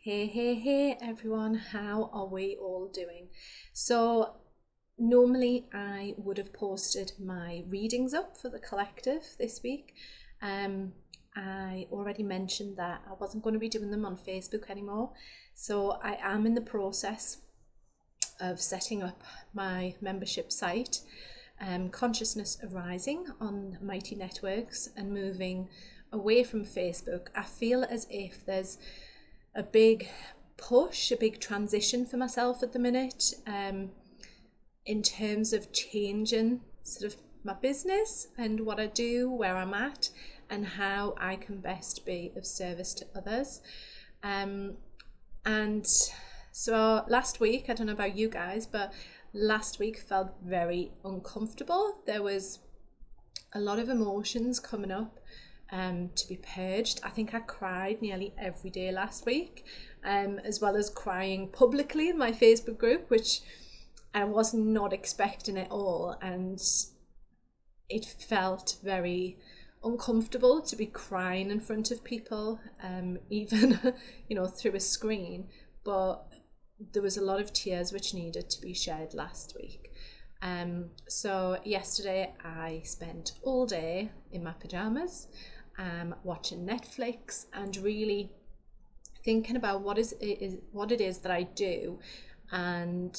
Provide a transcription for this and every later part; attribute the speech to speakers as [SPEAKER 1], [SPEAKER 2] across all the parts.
[SPEAKER 1] Hey everyone, how are we all doing? So normally I would have posted my readings up for the collective this week. I already mentioned that I wasn't going to be doing them on Facebook anymore, so I am in the process of setting up my membership site, Consciousness Arising, on Mighty Networks, and moving away from Facebook. I feel as if there's a big push, a big transition for myself at the minute, in terms of changing sort of my business and what I do, where I'm at, and how I can best be of service to others. And so last week, I don't know about you guys, but last week felt very uncomfortable. There was a lot of emotions coming up to be purged. I think I cried nearly every day last week, as well as crying publicly in my Facebook group, which I was not expecting at all, and it felt very uncomfortable to be crying in front of people, even through a screen. But there was a lot of tears which needed to be shed last week. So yesterday I spent all day in my pajamas, watching Netflix and really thinking about what it is that I do, and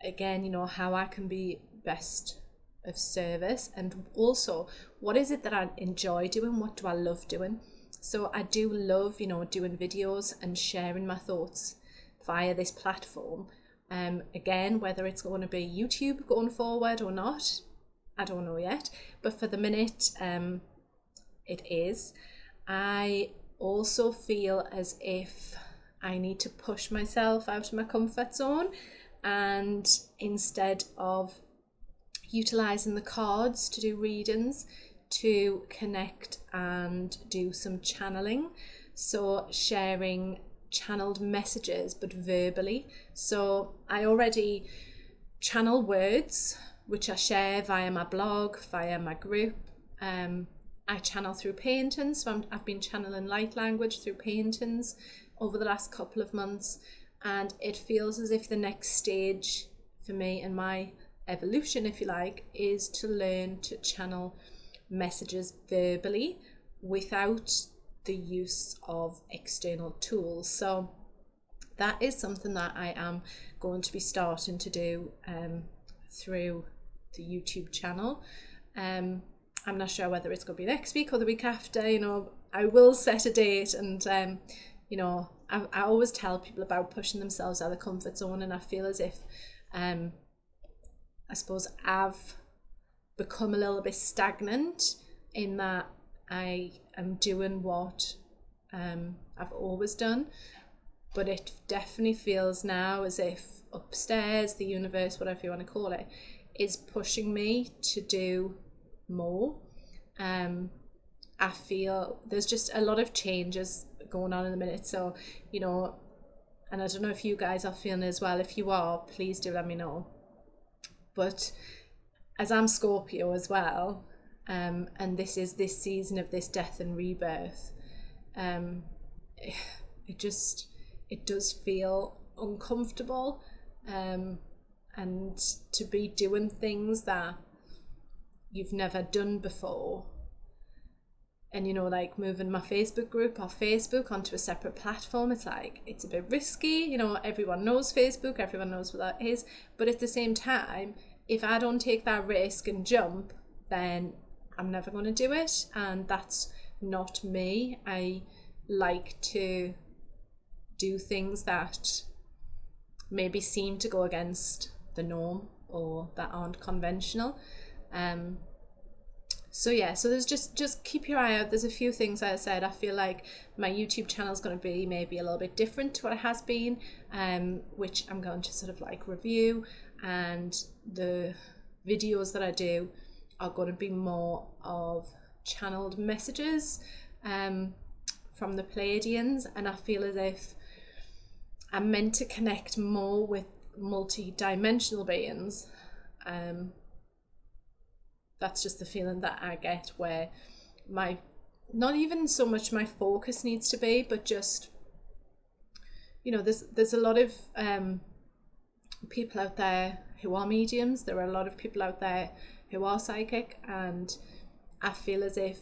[SPEAKER 1] again, how I can be best of service, and also what is it that I enjoy doing, what do I love doing. So I do love doing videos and sharing my thoughts via this platform. Again, whether it's going to be YouTube going forward or not, I don't know yet, but for the minute it is. I also feel as if I need to push myself out of my comfort zone, and instead of utilizing the cards to do readings, to connect and do some channeling. So sharing channeled messages but verbally. So I already channel words which I share via my blog, via my group. I channel through paintings, so I've been channeling light language through paintings over the last couple of months, and it feels as if the next stage for me and my evolution, if you like, is to learn to channel messages verbally without the use of external tools. So that is something that I am going to be starting to do through the YouTube channel. I'm not sure whether it's going to be next week or the week after. I will set a date, and I always tell people about pushing themselves out of the comfort zone, and I feel as if I suppose I've become a little bit stagnant in that I am doing what I've always done, but it definitely feels now as if upstairs, the universe, whatever you want to call it, is pushing me to do more. I feel there's just a lot of changes going on in the minute, so and I don't know if you guys are feeling as well. If you are, please do let me know. But as I'm Scorpio as well, and this is this season of this death and rebirth, it does feel uncomfortable, and to be doing things that you've never done before, and like moving my Facebook group off Facebook onto a separate platform, it's a bit risky. Everyone knows Facebook, everyone knows what that is, but at the same time, if I don't take that risk and jump, then I'm never going to do it, and that's not me. I like to do things that maybe seem to go against the norm or that aren't conventional. So there's just keep your eye out. There's a few things, as I said. I feel like my YouTube channel is going to be maybe a little bit different to what it has been, which I'm going to sort of review, and the videos that I do are going to be more of channeled messages from the Pleiadians, and I feel as if I'm meant to connect more with multi-dimensional beings. That's just the feeling that I get, where not even so much my focus needs to be, but just you know, there's a lot of people out there who are mediums. There are a lot of people out there who are psychic, and I feel as if,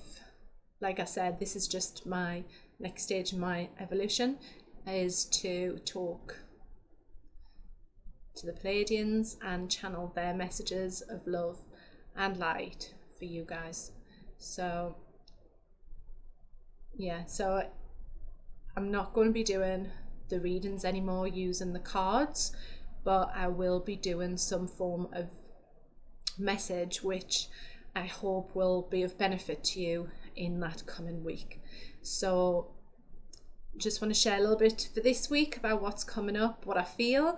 [SPEAKER 1] like I said, this is just my next stage in my evolution, is to talk to the Pleiadians and channel their messages of love and light for you guys. So yeah, so I'm not going to be doing the readings anymore using the cards, but I will be doing some form of message which I hope will be of benefit to you in that coming week. So just want to share a little bit for this week about what's coming up, what I feel,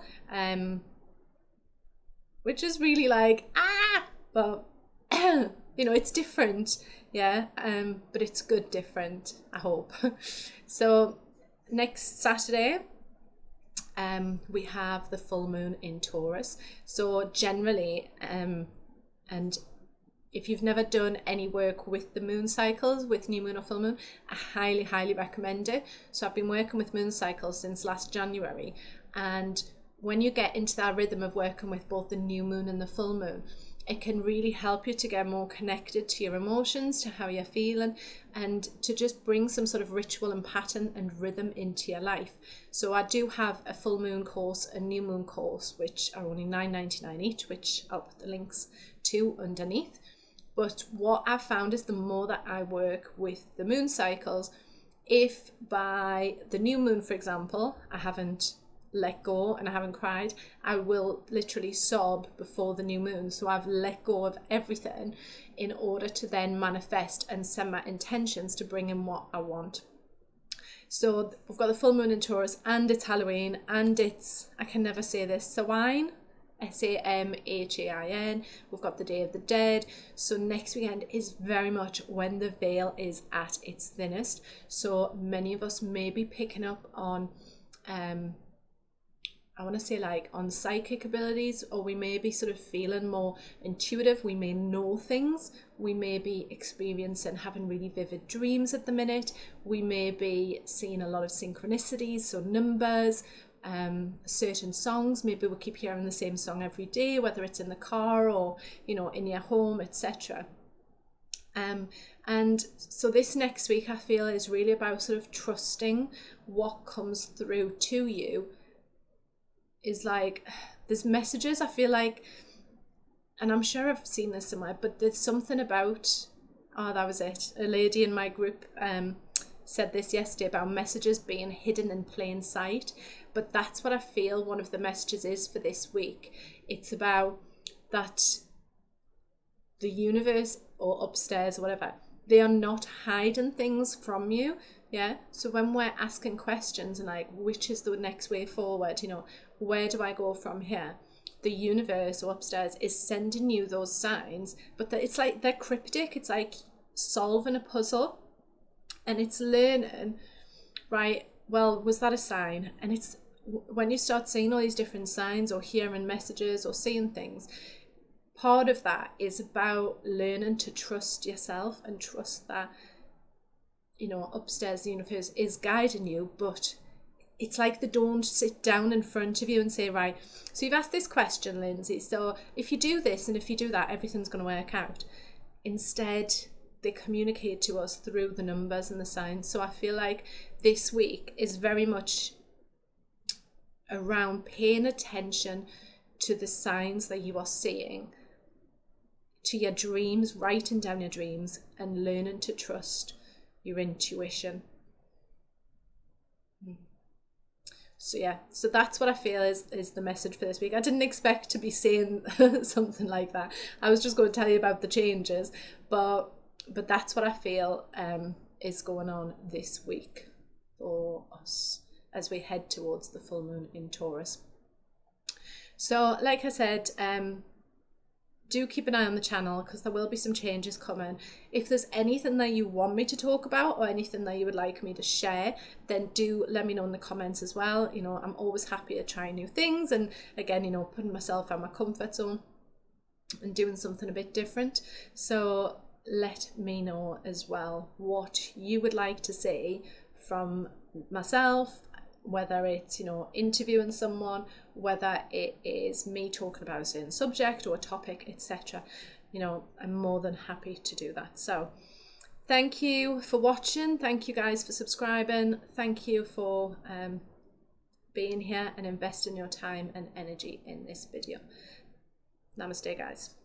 [SPEAKER 1] which is really like, but you know, it's different, yeah, but it's good different, I hope. So next Saturday, we have the full moon in Taurus. So generally, and if you've never done any work with the moon cycles, with new moon or full moon, I highly recommend it. So I've been working with moon cycles since last January, and when you get into that rhythm of working with both the new moon and the full moon, it can really help you to get more connected to your emotions, to how you're feeling, and to just bring some sort of ritual and pattern and rhythm into your life. So I do have a full moon course, a new moon course, which are only $9.99 each, which I'll put the links to underneath. But what I've found is the more that I work with the moon cycles, if by the new moon, for example, I haven't let go and I haven't cried, I will literally sob before the new moon. So I've let go of everything in order to then manifest and set my intentions to bring in what I want. So we've got the full moon in Taurus, and it's Halloween, and it's, I can never say this, Samhain, Samhain. We've got the Day of the Dead. So next weekend is very much when the veil is at its thinnest. So many of us may be picking up on I want to say like on psychic abilities, or we may be sort of feeling more intuitive. We may know things. We may be experiencing having really vivid dreams at the minute. We may be seeing a lot of synchronicities, so numbers, certain songs. Maybe we'll keep hearing the same song every day, whether it's in the car or, you know, in your home, etc. And so this next week I feel is really about sort of trusting what comes through to you. Is like, there's messages, I feel like, and I'm sure I've seen this somewhere, but there's something about, that was it, a lady in my group said this yesterday about messages being hidden in plain sight. But that's what I feel one of the messages is for this week. It's about that the universe or upstairs or whatever, they are not hiding things from you. Yeah, so when we're asking questions and like, which is the next way forward, you know, where do I go from here? The universe or upstairs is sending you those signs, but it's like they're cryptic. It's like solving a puzzle, and it's learning, right? Well, was that a sign? And it's when you start seeing all these different signs or hearing messages or seeing things, part of that is about learning to trust yourself and trust that, you know, upstairs the universe is guiding you. But it's like they don't sit down in front of you and say, right, so you've asked this question, Lindsay, so if you do this and if you do that, everything's going to work out. Instead, they communicate to us through the numbers and the signs. So I feel like this week is very much around paying attention to the signs that you are seeing, to your dreams, writing down your dreams, and learning to trust your intuition. So yeah, so that's what I feel is the message for this week. I didn't expect to be saying something like that. I was just going to tell you about the changes, but that's what I feel is going on this week for us as we head towards the full moon in Taurus. So like I said, do keep an eye on the channel because there will be some changes coming. If there's anything that you want me to talk about or anything that you would like me to share, then do let me know in the comments as well. You know, I'm always happy to try new things, and again, you know, putting myself out of my comfort zone and doing something a bit different. So let me know as well what you would like to see from myself, whether it's, you know, interviewing someone, whether it is me talking about a certain subject or a topic, etc. You know, I'm more than happy to do that. So thank you for watching. Thank you guys for subscribing. Thank you for being here and investing your time and energy in this video. Namaste, guys.